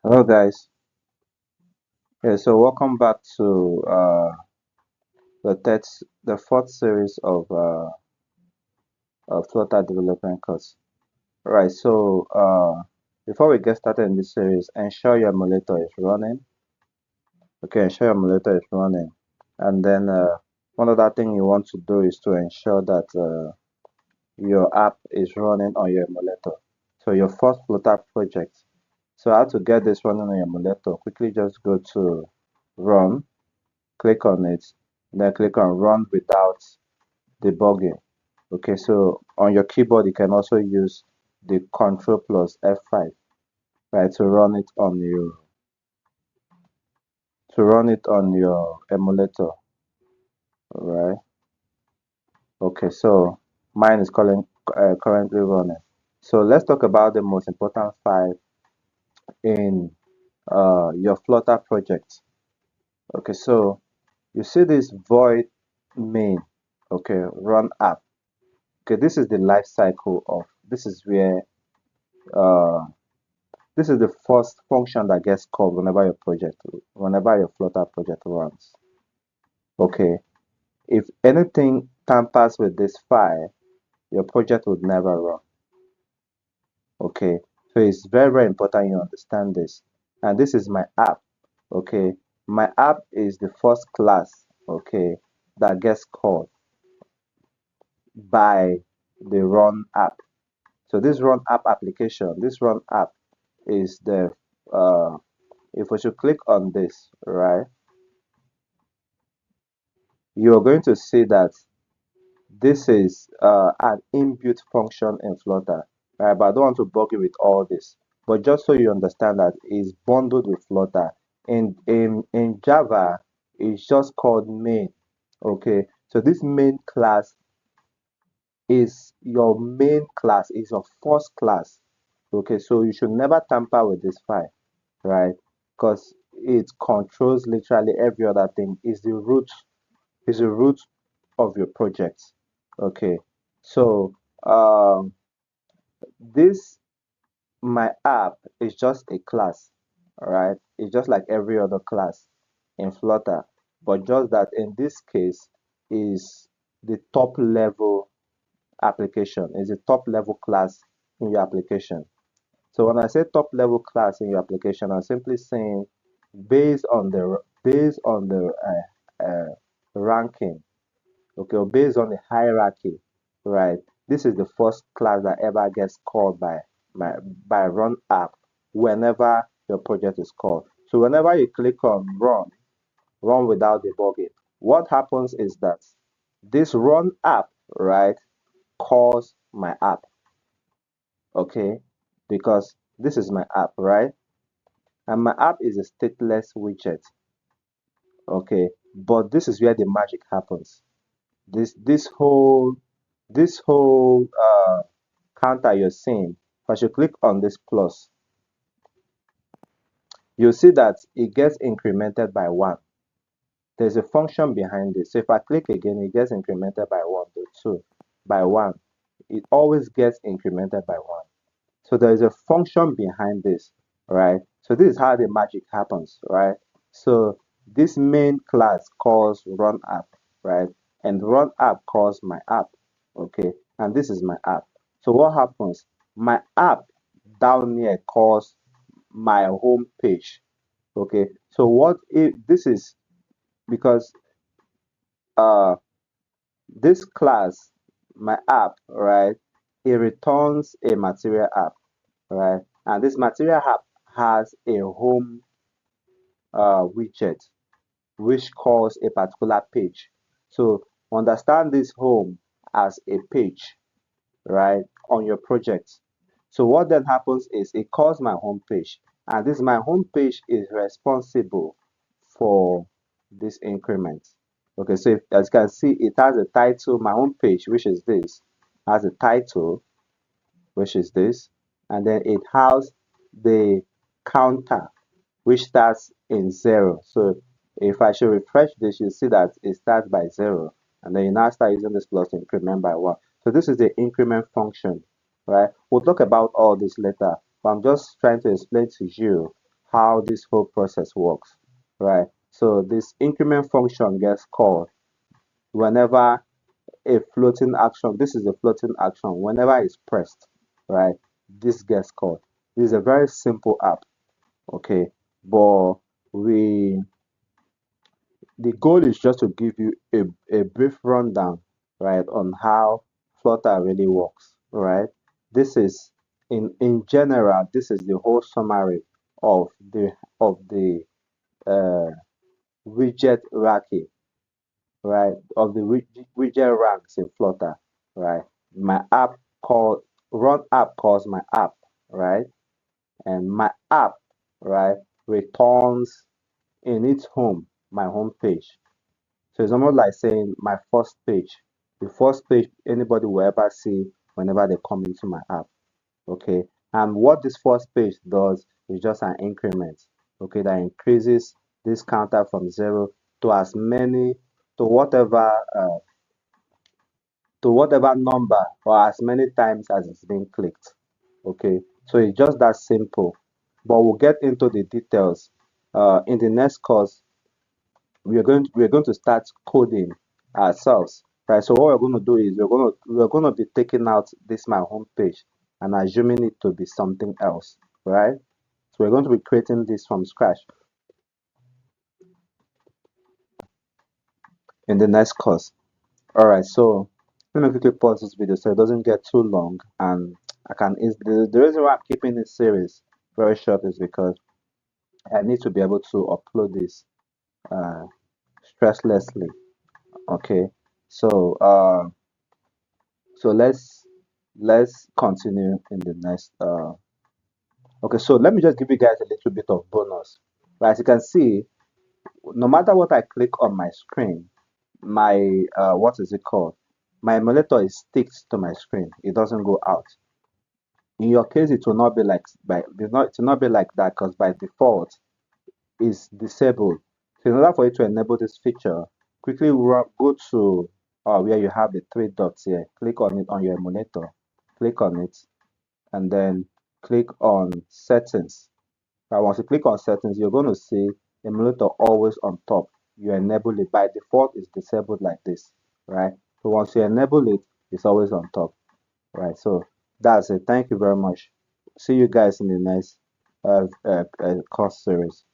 Hello guys. Yeah, so welcome back to the fourth series of Flutter development course. Right, so before we get started in this series, ensure your emulator is running. Okay, ensure your emulator is running. And then one other thing you want to do is to ensure that your app is running on your emulator. So your first Flutter project. So how to get this running on your emulator? Quickly just go to run, click on it, then click on run without debugging. Okay, so on your keyboard you can also use the control plus F5, right, to run it on your emulator. Right. Okay, so mine is currently running. So let's talk about the most important file in your Flutter project. Okay, so you see this void main, okay, run app. Okay, this is the life cycle of this is where uh, this is the first function that gets called whenever your Flutter project runs. Okay, if anything tampers with this file, your project would never run. Okay, so it's very, very important you understand this. And this is my app. Okay, my app is the first class, okay, that gets called by the run app. So this run app application, this run app is the if we should click on this, right, you're going to see that this is an inbuilt function in Flutter, right? But I don't want to bug you with all this. But just so you understand that it's bundled with Flutter. In Java, it's just called main. Okay, so this main class is your main class, is your first class. Okay, so you should never tamper with this file, right? Because it controls literally every other thing. Is the root of your project. Okay, so um, this my app is just a class, all right? It's just like every other class in Flutter, but just that in this case is the top level application, is a top level class in your application. So when I say top level class in your application, I'm simply saying based on the ranking, okay, or based on the hierarchy, right? This is the first class that ever gets called my by run app whenever your project is called. So whenever you click on run without debugging, what happens is that this run app, right, calls my app, okay, because this is my app, right? And my app is a stateless widget, okay. But this is where the magic happens. This whole counter you're seeing, if I should click on this plus, you'll see that it gets incremented by 1. There's a function behind this. So if I click again, it gets incremented by 1 to 2, by 1. It always gets incremented by 1. So there is a function behind this, right? So this is how the magic happens, right? So this main class calls run app, right? And run app calls my app, okay? And this is my app. So what happens? My app down here calls my home page, okay? So what if this is because uh this class, my app, right? It returns a material app, right? And this material app has a home widget which calls a particular page. So understand this home as a page, right, on your project. So what then happens is it calls my home page, and this my home page is responsible for this increment. Okay, so as you can see, it has a title, my home page, which is this, has a title, which is this, and then it has the counter, which starts in 0. So if I should refresh this, you see that it starts by 0, and then you now start using this plus to increment by 1. So this is the increment function, right? We'll talk about all this later, but I'm just trying to explain to you how this whole process works, right? So this increment function gets called whenever a floating action, this is a floating action, whenever it's pressed, right? This gets called. This is a very simple app, okay? But we the goal is just to give you a brief rundown, right, on how Flutter really works, right? This is in general, this is the whole summary of the uh, widget hierarchy, right? Of the widget ranks in Flutter, right? My app called run app calls my app, right? And my app, right, returns in its home my home page. So it's almost like saying my first page, the first page anybody will ever see whenever they come into my app. Okay. And what this first page does is just an increment. Okay, that increases this counter from 0 to as many to whatever uh, to whatever number or as many times as it's been clicked. Okay, so it's just that simple. But we'll get into the details in the next course. We're going to start coding ourselves, right? So what we're going to do is we're going to be taking out this my home page and assuming it to be something else, right? So we're going to be creating this from scratch in the next course. All right, so let me quickly pause this video so it doesn't get too long, and I can is the reason why I'm keeping this series very short is because I need to be able to upload this uh, stresslessly. Okay, so let's continue in the next. Okay, so let me just give you guys a little bit of bonus. But as you can see, no matter what I click on my screen, my what is it called? My emulator is sticked to my screen. It doesn't go out. In your case, it will not be like it will not be like that because by default is disabled. So in order for you to enable this feature, quickly go to where you have the three dots here. Click on it on your emulator. Click on it and then click on settings. Now, once you click on settings, you're going to see emulator always on top. You enable it. By default, it's disabled like this, right? So once you enable it, it's always on top, right? So that's it. Thank you very much. See you guys in the next course series.